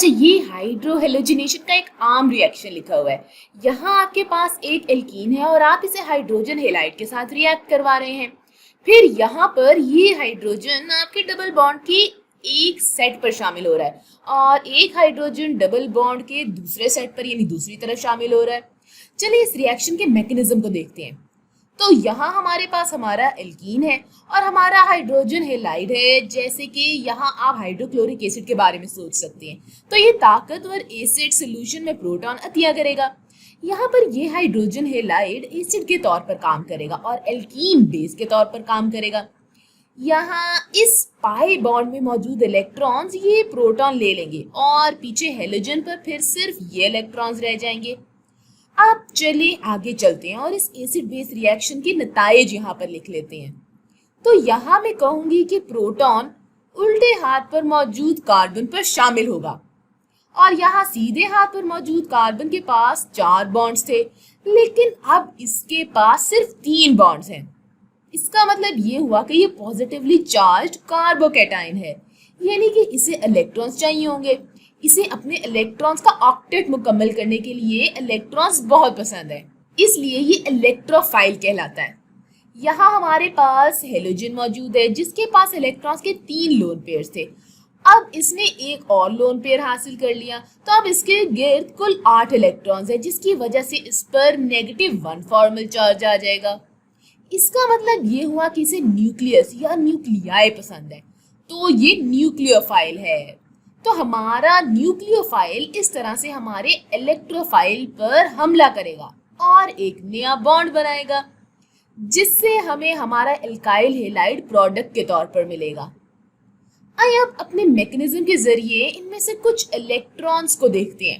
अच्छा, ये हाइड्रोहेलोजिनेशन का एक आम रिएक्शन लिखा हुआ है। यहाँ आपके पास एक एल्कीन है और आप इसे हाइड्रोजन हेलाइड के साथ रिएक्ट करवा रहे हैं। फिर यहाँ पर ये हाइड्रोजन आपके डबल बॉन्ड के एक सेट पर शामिल हो रहा है और एक हाइड्रोजन डबल बॉन्ड के दूसरे सेट पर यानी दूसरी तरफ शामिल हो रहा है। चलिए इस रिएक्शन के मैकेनिज्म को देखते हैं। तो यहाँ हमारे पास हमारा एल्कीन है और हमारा हाइड्रोजन हेलाइड है। जैसे कि यहाँ आप हाइड्रोक्लोरिक एसिड के बारे में सोच सकते हैं। तो ये ताकतवर एसिड सॉल्यूशन में प्रोटॉन अतिया करेगा। यहाँ पर ये हाइड्रोजन हेलाइड एसिड के तौर पर काम करेगा और एल्कीन बेस के तौर पर काम करेगा। यहाँ इस पाई बॉन्ड में मौजूद इलेक्ट्रॉन्स ये प्रोटॉन ले लेंगे और पीछे हेलोजन पर फिर सिर्फ ये इलेक्ट्रॉन्स रह जाएंगे। अब चलिए आगे चलते हैं और इस एसिड बेस रिएक्शन के नताइज यहाँ पर लिख लेते हैं। तो यहाँ मैं कहूंगी कि प्रोटॉन उल्टे हाथ पर मौजूद कार्बन पर शामिल होगा और यहाँ सीधे हाथ पर मौजूद कार्बन के पास 4 बॉन्ड्स थे, लेकिन अब इसके पास सिर्फ 3 बॉन्ड्स हैं। इसका मतलब ये हुआ कि ये पॉजिटिवली चार्ज्ड कार्बोकैटायन है, यानी कि इसे इलेक्ट्रॉन्स चाहिए होंगे। इसे अपने इलेक्ट्रॉन्स का ऑक्टेट मुकम्मल करने के लिए इलेक्ट्रॉन्स बहुत पसंद है, इसलिए ये इलेक्ट्रोफाइल कहलाता है। यहाँ हमारे पास हेलोजन मौजूद है जिसके पास इलेक्ट्रॉन्स के 3 लोन पेयर्स थे। अब इसने एक और लोन पेयर हासिल कर लिया, तो अब इसके गिर्द कुल 8 इलेक्ट्रॉन्स है, जिसकी वजह से इस पर -1 फॉर्मल चार्ज आ जाएगा। इसका मतलब ये हुआ कि इसे न्यूक्लियस या न्यूक्लियाई पसंद है, तो ये न्यूक्लियोफाइल है। तो हमारा न्यूक्लियोफाइल इस तरह से हमारे इलेक्ट्रोफाइल पर हमला करेगा और एक नया बॉन्ड बनाएगा, जिससे हमें हमारा एल्काइल हेलाइड प्रोडक्ट के तौर पर मिलेगा। आइए अब अपने मैकेनिज्म के जरिए इनमें से कुछ इलेक्ट्रॉन्स को देखते हैं।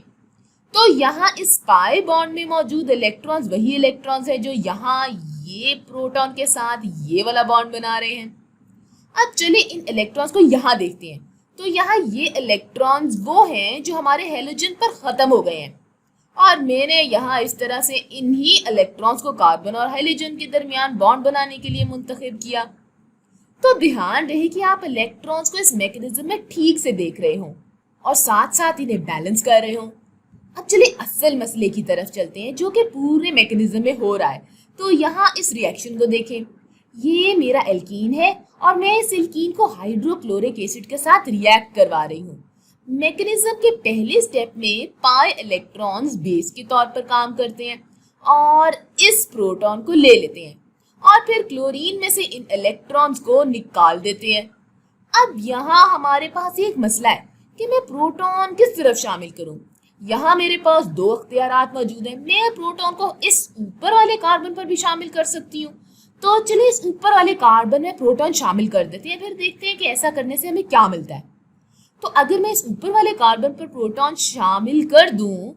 तो यहाँ इस पाई बॉन्ड में मौजूद इलेक्ट्रॉन्स वही इलेक्ट्रॉन्स है जो यहाँ ये प्रोटॉन के साथ ये वाला बॉन्ड बना रहे हैं। अब चलिए इन इलेक्ट्रॉन्स को यहाँ देखते हैं। तो यहाँ ये इलेक्ट्रॉन्स वो हैं जो हमारे हेलोजन पर खत्म हो गए हैं और मैंने यहाँ इस तरह से इन्हीं इलेक्ट्रॉन्स को कार्बन और हेलोजन के दरमियान बॉन्ड बनाने के लिए मुंतखब किया। तो ध्यान रहे कि आप इलेक्ट्रॉन्स को इस मैकेनिज्म में ठीक से देख रहे हो और साथ साथ इन्हें बैलेंस कर रहे हो। अब चलिए असल मसले की तरफ चलते हैं जो कि पूरे मैकेनिज्म में हो रहा है। तो यहाँ इस रिएक्शन को देखें। ये मेरा एल्कीन है और मैं इस एल्कीन को हाइड्रोक्लोरिक एसिड के साथ रिएक्ट करवा रही हूँ। मैकेनिज्म के पहले स्टेप में पाई इलेक्ट्रॉन्स बेस के तौर पर काम करते हैं और इस प्रोटॉन को ले लेते हैं और फिर क्लोरीन में से इन इलेक्ट्रॉन्स को निकाल देते हैं। अब यहाँ हमारे पास एक मसला है कि मैं प्रोटॉन किस तरफ शामिल करूँ। यहाँ मेरे पास 2 इख्तियारात मौजूद हैं। मैं प्रोटॉन को इस ऊपर वाले कार्बन पर भी शामिल कर सकती हूँ। तो चलिए इस ऊपर वाले कार्बन में प्रोटॉन शामिल कर देते हैं, फिर देखते हैं कि ऐसा करने से हमें क्या मिलता है। तो अगर मैं इस ऊपर वाले कार्बन पर प्रोटॉन शामिल कर दूं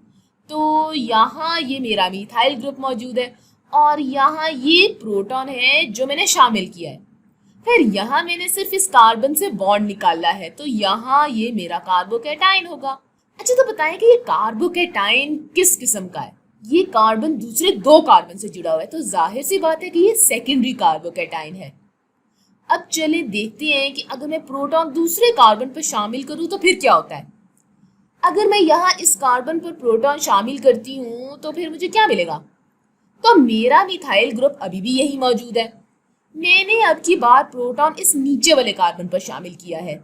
तो यहाँ ये मेरा मिथाइल ग्रुप मौजूद है और यहाँ ये प्रोटॉन है जो मैंने शामिल किया है। फिर यहाँ मैंने सिर्फ इस कार्बन से बॉन्ड निकाला है, तो यहाँ ये मेरा कार्बोकैटायन होगा। अच्छा, तो बताएं कि ये कार्बोकैटायन किस किस्म का है। ये कार्बन दूसरे 2 कार्बन से जुड़ा हुआ है, तो जाहिर सी बात है कि ये सेकेंडरी कार्बोकैटायन है। अब चले देखते हैं कि अगर मैं प्रोटॉन दूसरे कार्बन पर शामिल करूं तो फिर क्या होता है। अगर मैं यहाँ इस कार्बन पर प्रोटॉन शामिल करती हूँ तो फिर मुझे क्या मिलेगा। तो मेरा मिथाइल ग्रुप अभी भी यही मौजूद है। मैंने अब की बार प्रोटॉन इस नीचे वाले कार्बन पर शामिल किया है,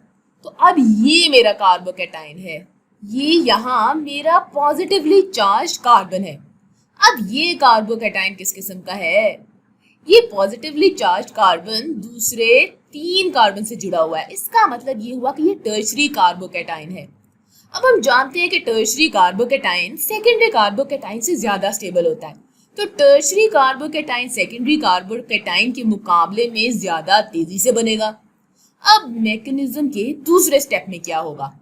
तो अब ये मेरा कार्बोकैटायन है। ये यहाँ मेरा पॉजिटिवली चार्ज कार्बन है। अब ये कार्बोकैटायन किस किस्म का है। ये पॉजिटिवली चार्ज कार्बन दूसरे 3 कार्बन से जुड़ा हुआ है। इसका मतलब ये हुआ कि ये टर्शरी कार्बोकैटायन है। अब हम जानते हैं कि टर्शरी कार्बोकैटायन सेकेंडरी कार्बोकैटायन से ज्यादा स्टेबल होता है, तो टर्शरी कार्बोकैटायन सेकेंडरी कार्बोकैटायन के मुकाबले में ज्यादा तेजी से बनेगा। अब मैकेनिज्म के दूसरे स्टेप में क्या होगा।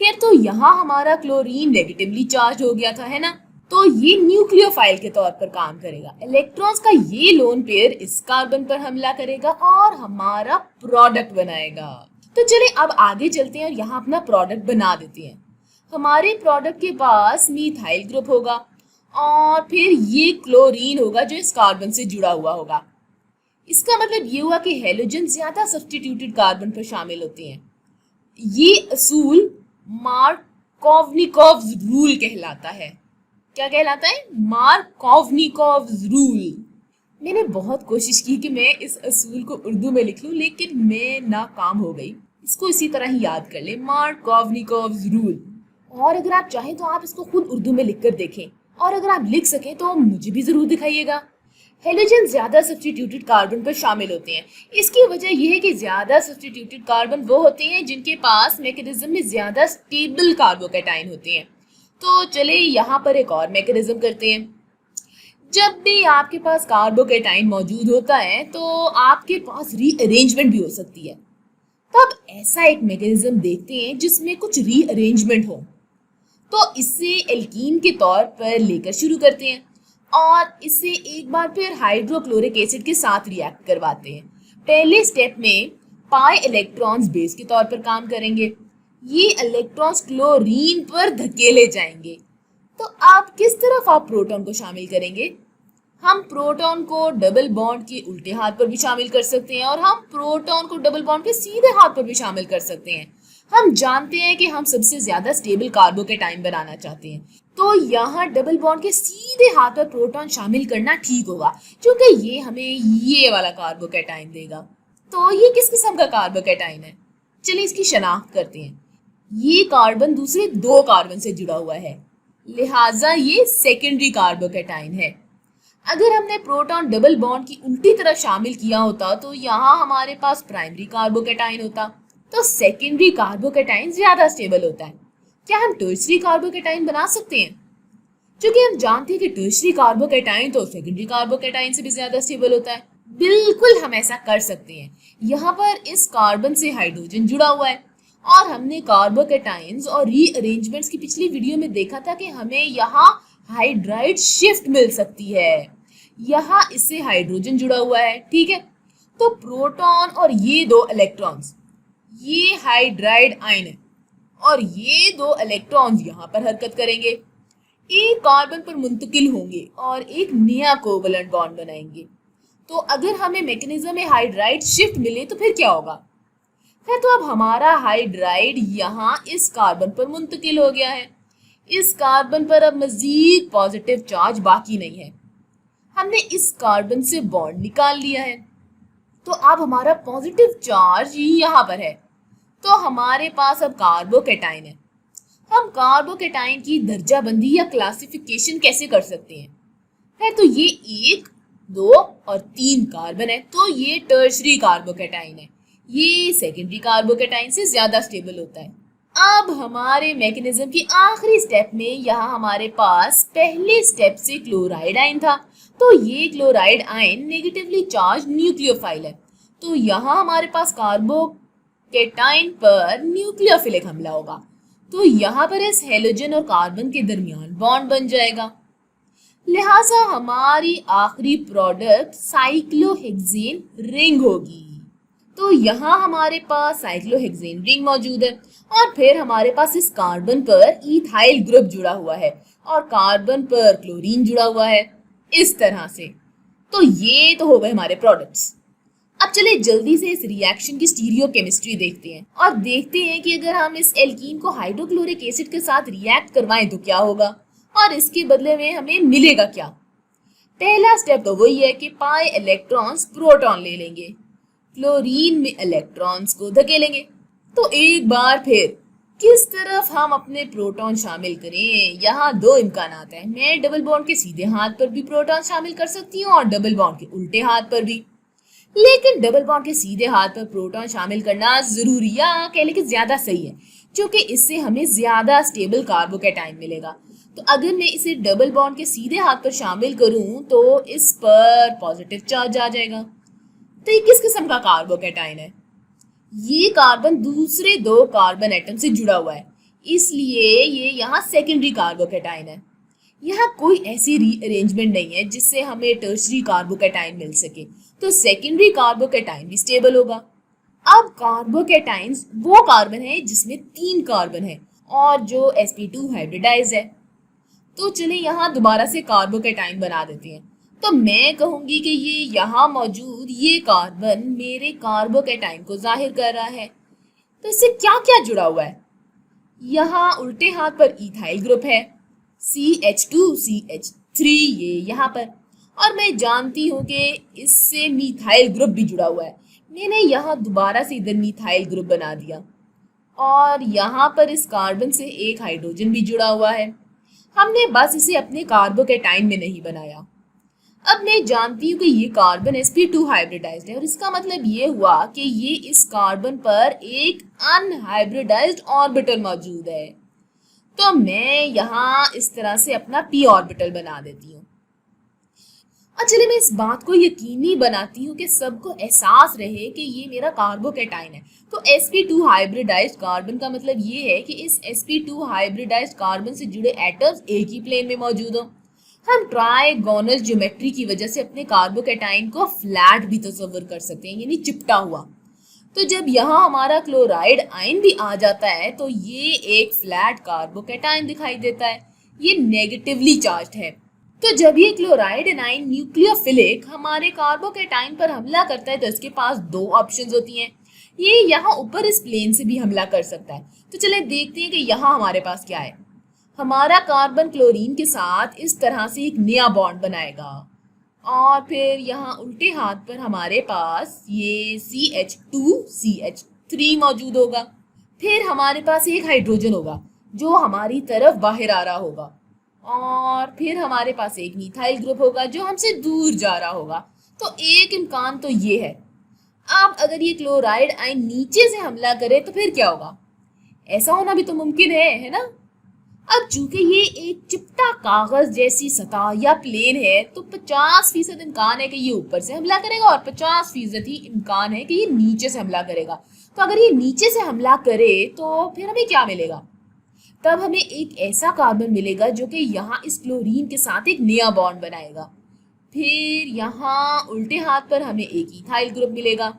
खैर, तो यहाँ हमारा क्लोरीन नेगेटिवली चार्ज हो गया था, है ना, तो ये न्यूक्लियोफाइल के तौर पर काम करेगा। इलेक्ट्रॉन्स का ये लोन पेयर इस कार्बन पर हमला करेगा और हमारा प्रोडक्ट बनाएगा। तो चलिए अब आगे चलते हैं और यहाँ अपना प्रोडक्ट बना देते हैं। हमारे प्रोडक्ट के पास मिथाइल ग्रुप होगा और फिर ये क्लोरीन होगा जो इस कार्बन से जुड़ा हुआ होगा। इसका मतलब ये हुआ कि हेलोजन ज्यादा सब्स्टिट्यूटेड कार्बन पर शामिल होते हैं। ये असूल मार्क मार्कोवनिकोव्स रूल कहलाता है। क्या कहलाता है? Markovnikov's rule. मैंने बहुत कोशिश की कि मैं इस असूल को उर्दू में लिख लूं, लेकिन मैं नाकाम हो गई। इसको इसी तरह ही याद कर ले, मार्कोवनिकोव्स रूल। और अगर आप चाहें तो आप इसको खुद उर्दू में लिख कर देखें, और अगर आप लिख सकें तो मुझे भी जरूर दिखाइएगा। हेलोजन ज्यादा सब्स्टिट्यूटेड कार्बन पर शामिल होते हैं। इसकी वजह यह है कि ज्यादा सब्स्टिट्यूटेड कार्बन वो होते हैं जिनके पास मैकेनिज्म में ज्यादा स्टेबल कार्बोकैटाइन होते हैं। तो चले यहाँ पर एक और मैकेनिज्म करते हैं। जब भी आपके पास कार्बोकैटाइन मौजूद होता है तो आपके पास रीअरेंजमेंट भी हो सकती है। तो अब ऐसा एक मैकेनिज्म देखते हैं जिसमें कुछ रीअरेंजमेंट हो। तो इसे एल्कीन के तौर पर लेकर शुरू करते हैं और इसे एक बार फिर हाइड्रोक्लोरिक एसिड के साथ रिएक्ट करवाते हैं। पहले स्टेप में पाई इलेक्ट्रॉन्स बेस के तौर पर काम करेंगे। ये इलेक्ट्रॉन्स क्लोरीन पर धकेले जाएंगे। तो आप किस तरफ आप प्रोटॉन को शामिल करेंगे? हम प्रोटॉन को डबल बॉन्ड के उल्टे हाथ पर भी शामिल कर सकते हैं और हम प्रोटॉन को डबल बॉन्ड के सीधे हाथ पर भी शामिल कर सकते हैं। हम जानते हैं कि हम सबसे ज्यादा स्टेबल कार्बोकैटाइन बनाना चाहते हैं, तो यहाँ डबल बॉन्ड के सीधे हाथ पर प्रोटॉन शामिल करना ठीक होगा, क्योंकि ये हमें ये वाला कार्बोकैटाइन देगा। तो ये किस किस्म का कार्बोकैटाइन है? चलिए इसकी शनाख्त करते हैं। ये कार्बन दूसरे दो कार्बन से जुड़ा हुआ है, लिहाजा ये सेकेंडरी कार्बोकैटाइन है। अगर हमने प्रोटॉन डबल बॉन्ड की उल्टी तरफ शामिल किया होता तो यहाँ हमारे पास प्राइमरी कार्बोकैटाइन होता। तो सेकेंडरी कार्बोकैटाइन ज्यादा स्टेबल होता है। क्या हम टर्शरी कार्बोकैटाइन बना सकते हैं? क्योंकि हम जानते हैं कि टर्शरी कार्बोकैटाइन तो सेकेंडरी कार्बोकैटाइन से भी ज्यादा स्टेबल होता है। बिल्कुल हम ऐसा कर सकते हैं। यहाँ पर इस कार्बन से हाइड्रोजन जुड़ा हुआ है और हमने कार्बोकैटाइन्स और रीअरेंजमेंट्स की पिछली वीडियो में देखा था कि हमें यहाँ हाइड्राइड शिफ्ट मिल सकती है। यहाँ इससे हाइड्रोजन जुड़ा हुआ है, ठीक है। तो प्रोटॉन और ये दो इलेक्ट्रॉन्स, ये हाइड्राइड आयन है और ये दो इलेक्ट्रॉन्स यहाँ पर हरकत करेंगे, एक कार्बन पर मुंतकिल होंगे और एक नया कोवलेंट बॉन्ड बनाएंगे। तो अगर हमें मैकेनिज्म में हाइड्राइड शिफ्ट मिले तो फिर क्या होगा? फिर तो अब हमारा हाइड्राइड यहाँ इस कार्बन पर मुंतकिल हो गया है। इस कार्बन पर अब मजीद पॉजिटिव चार्ज बाकी नहीं है। हमने इस कार्बन से बॉन्ड निकाल लिया है, तो अब हमारा पॉजिटिव चार्ज यहाँ पर है। तो हमारे पास अब कार्बोकैटाइन है। हम कार्बोकैटाइन की दर्जाबंदी या क्लासिफिकेशन कैसे कर सकते हैं? है तो ये 1, 2 और 3 कार्बन है, तो ये टर्शरी कार्बोकैटाइन है। ये सेकेंडरी कार्बोकैटाइन से ज्यादा स्टेबल होता है। अब हमारे मैकेनिज्म की आखिरी स्टेप में यहाँ हमारे पास पहले स्टेप से क्लोराइड आयन था, तो ये chloride ion negatively charge nucleophile है। तो यहाँ हमारे पास कार्बोकैटाइन पर न्यूक्लियोफिलिक हमला होगा, तो यहाँ पर इस हेलोजन और कार्बन के दरमियान बॉन्ड बन जाएगा। लिहाजा हमारी आखिरी प्रोडक्ट साइक्लोहेक्सेन रिंग होगी। तो यहाँ हमारे पास साइक्लोहेक्सेन रिंग मौजूद है और फिर हमारे पास इस कार्बन पर इथाइल ग्रुप जुड़ा हुआ है और कार्बन पर क्लोरीन जुड़ा हुआ है, इस तरह से। तो ये तो हो गए हमारे प्रोडक्ट्स। अब चले जल्दी से इस रिएक्शन की स्टीरियोकेमिस्ट्री देखते हैं और देखते हैं कि अगर हम इस एल्कीन को हाइड्रोक्लोरिक एसिड के साथ रिएक्ट करवाएं तो क्या होगा और इसके बदले में हमें मिलेगा क्या। पहला स्टेप तो वही है कि पाई इलेक्ट्रॉन्स प्रोटॉन ले लेंगे, क्लोरीन में इलेक्ट्रॉन्स को धकेलेंगे। तो एक बार फिर किस तरफ हम अपने प्रोटॉन शामिल करें? यहाँ दो इम्कानात हैं। मैं डबल बॉन्ड के सीधे हाथ पर भी प्रोटॉन शामिल कर सकती हूँ और डबल बॉन्ड के उल्टे हाथ पर भी, लेकिन डबल बॉन्ड के सीधे हाथ पर प्रोटॉन शामिल करना जरूरी या कह लें कि ज्यादा सही है, क्योंकि इससे हमें ज्यादा स्टेबल कार्बोकैटाइन मिलेगा। तो अगर मैं इसे डबल बॉन्ड के सीधे हाथ पर शामिल करूं तो इस पर पॉजिटिव चार्ज आ जाएगा। तो ये किस किस्म का कार्बोकैटाइन है? ये कार्बन दूसरे दो कार्बन एटम से जुड़ा हुआ है, इसलिए ये यहाँ सेकेंडरी कार्बोकैटाइन है। यहाँ कोई ऐसी रीअरेंजमेंट नहीं है जिससे हमें टर्शरी कार्बोकैटाइन मिल सके, तो सेकेंडरी कार्बोकैटाइन भी स्टेबल होगा। अब कार्बोकैटाइन्स वो कार्बन है जिसमें 3 कार्बन है और जो sp2 हाइब्रिडाइज है। तो चले यहाँ दोबारा से कार्बोकैटाइन बना देते हैं। तो मैं कहूंगी कि ये यहाँ मौजूद ये कार्बन मेरे कार्बोकैटाइन को जाहिर कर रहा है। तो इससे क्या क्या जुड़ा हुआ है? यहाँ उल्टे हाथ पर इथाइल ग्रुप है, CH2CH3 ये यहाँ पर, और मैं जानती हूँ कि इससे मिथाइल ग्रुप भी जुड़ा हुआ है। मैंने यहाँ दोबारा से इधर मिथाइल ग्रुप बना दिया और यहाँ पर इस कार्बन से एक हाइड्रोजन भी जुड़ा हुआ है। हमने बस इसे अपने कार्बोकैटाइन में नहीं बनाया। अब मैं जानती हूँ कि ये कार्बन sp2 हाइब्रिडाइज्ड है और इसका मतलब ये हुआ कि ये इस कार्बन पर एक अनहाइब्रिडाइज्ड ऑर्बिटल मौजूद है। तो मैं यहाँ इस तरह से अपना p ऑर्बिटल बना देती हूँ। और चलिए मैं इस बात को यकीनी बनाती हूँ कि सबको एहसास रहे कि ये मेरा कार्बोकैटाइन है। तो sp2 हाइब्रिडाइज्ड कार्बन का मतलब ये है कि इस sp2 हाइब्रिडाइज्ड कार्बन से जुड़े एटम्स एक ही प्लेन में मौजूद हो। हम ट्राइगोनल ज्योमेट्री की वजह से अपने कार्बोकैटाइन को फ्लैट भी तस्वीर कर सकते हैं, यानी चिपटा हुआ। तो जब यहाँ हमारा क्लोराइड आयन भी आ जाता है तो ये एक फ्लैट कार्बोकैटाइन दिखाई देता है, ये नेगेटिवली चार्ज्ड है। तो जब ये क्लोराइड एनाइन न्यूक्लियोफिलिक हमारे कार्बोकैटाइन पर हमला करता है तो इसके पास दो ऑप्शंस होती हैं। ये यहाँ ऊपर इस प्लेन से भी हमला कर सकता है। तो चलिए देखते हैं कि यहाँ हमारे पास क्या है। हमारा कार्बन क्लोरीन के साथ इस तरह से एक नया बॉन्ड बनाएगा और फिर यहाँ उल्टे हाथ पर हमारे पास ये CH2CH3 मौजूद होगा। फिर हमारे पास एक हाइड्रोजन होगा जो हमारी तरफ बाहर आ रहा होगा और फिर हमारे पास एक मिथाइल ग्रुप होगा जो हमसे दूर जा रहा होगा। तो एक इम्कान तो ये है। अब अगर ये क्लोराइड आयन नीचे से हमला करे तो फिर क्या होगा? ऐसा होना भी तो मुमकिन है ना? अब चूंकि ये एक चिपटा कागज जैसी सतह या प्लेन है तो 50% इम्कान है कि ये ऊपर से हमला करेगा और 50% ही इम्कान है कि ये नीचे से हमला करेगा। तो अगर ये नीचे से हमला करे तो फिर हमें क्या मिलेगा? तब हमें एक ऐसा कार्बन मिलेगा जो कि यहाँ इस क्लोरीन के साथ एक नया बॉन्ड बनाएगा। फिर यहाँ उल्टे हाथ पर हमें एक इथाइल ग्रुप मिलेगा,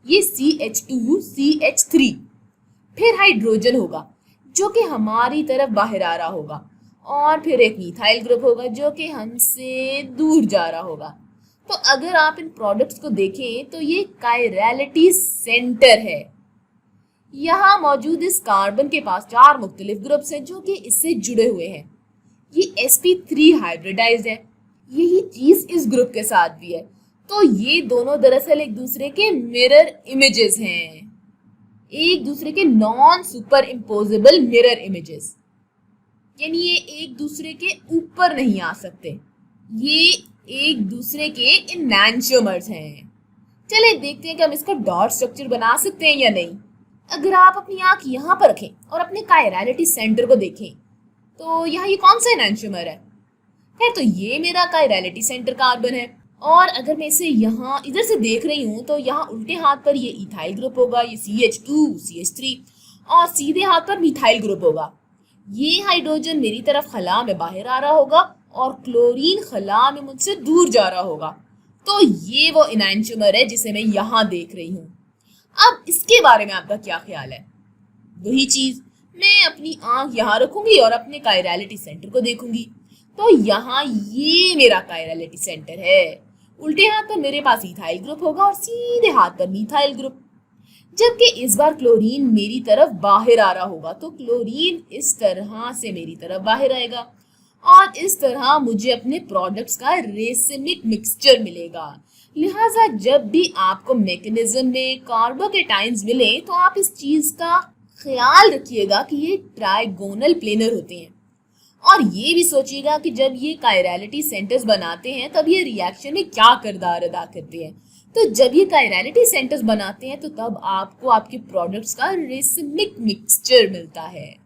ये CH2CH3। फिर हाइड्रोजन होगा जो कि हमारी तरफ बाहर आ रहा होगा और फिर एक मिथाइल ग्रुप होगा जो कि हमसे दूर जा रहा होगा। तो अगर आप इन प्रोडक्ट्स को देखें तो ये कायरलिटी सेंटर है। यहाँ मौजूद इस कार्बन के पास 4 मुख्तलिफ ग्रुप्स हैं जो कि इससे जुड़े हुए हैं। ये sp3 हाइब्रिडाइज्ड है, यही चीज इस ग्रुप के साथ भी है। तो ये दोनों दरअसल एक दूसरे के मिरर इमेजेस हैं, एक दूसरे के non super imposable mirror images, यानी ये एक दूसरे के ऊपर नहीं आ सकते, ये एक दूसरे के इनैंशियोमर्स हैं। चलिए देखते हैं कि हम इसका डॉट स्ट्रक्चर बना सकते हैं या नहीं। अगर आप अपनी आंख यहाँ पर रखें और अपने कायरलिटी सेंटर को देखें तो यहाँ ये कौन सा एनैंशियोमर है? खैर तो ये मेरा कायरलिटी सेंटर कार्बन है। और अगर मैं इसे यहाँ इधर से देख रही हूँ तो यहाँ उल्टे हाथ पर ये इथाइल ग्रुप होगा, ये CH2CH3, और सीधे हाथ पर मिथाइल ग्रुप होगा। ये हाइड्रोजन मेरी तरफ खला में बाहर आ रहा होगा और क्लोरीन खला में मुझसे दूर जा रहा होगा। तो ये वो एनैंशियोमर है जिसे मैं यहाँ देख रही हूँ। अब इसके बारे में आपका क्या ख्याल है? वही चीज, मैं अपनी आंख यहाँ रखूंगी और अपने कायरलिटी सेंटर को देखूंगी। तो यहाँ ये मेरा कायरलिटी सेंटर है। उल्टे हाथ पर मेरे पास इथाइल ग्रुप होगा और सीधे हाथ पर मिथाइल ग्रुप। जबकि इस बार क्लोरीन मेरी तरफ बाहर आ रहा होगा तो क्लोरीन इस तरह से मेरी तरफ बाहर आएगा और इस तरह मुझे अपने प्रोडक्ट्स का रेसिमिक मिक्सचर मिलेगा। लिहाजा जब भी आपको मैकेनिज्म में कार्बोकैटाइन्स मिले तो आप इस चीज का ख्याल रखिएगा कि ये ट्राइगोनल प्लेनर होते हैं और ये भी सोचिएगा कि जब ये कायरलिटी सेंटर्स बनाते हैं तब ये रिएक्शन में क्या किरदार अदा करते हैं। तो जब ये कायरलिटी सेंटर्स बनाते हैं तो तब आपको आपके प्रोडक्ट्स का रेसिमिक मिक्सचर मिलता है।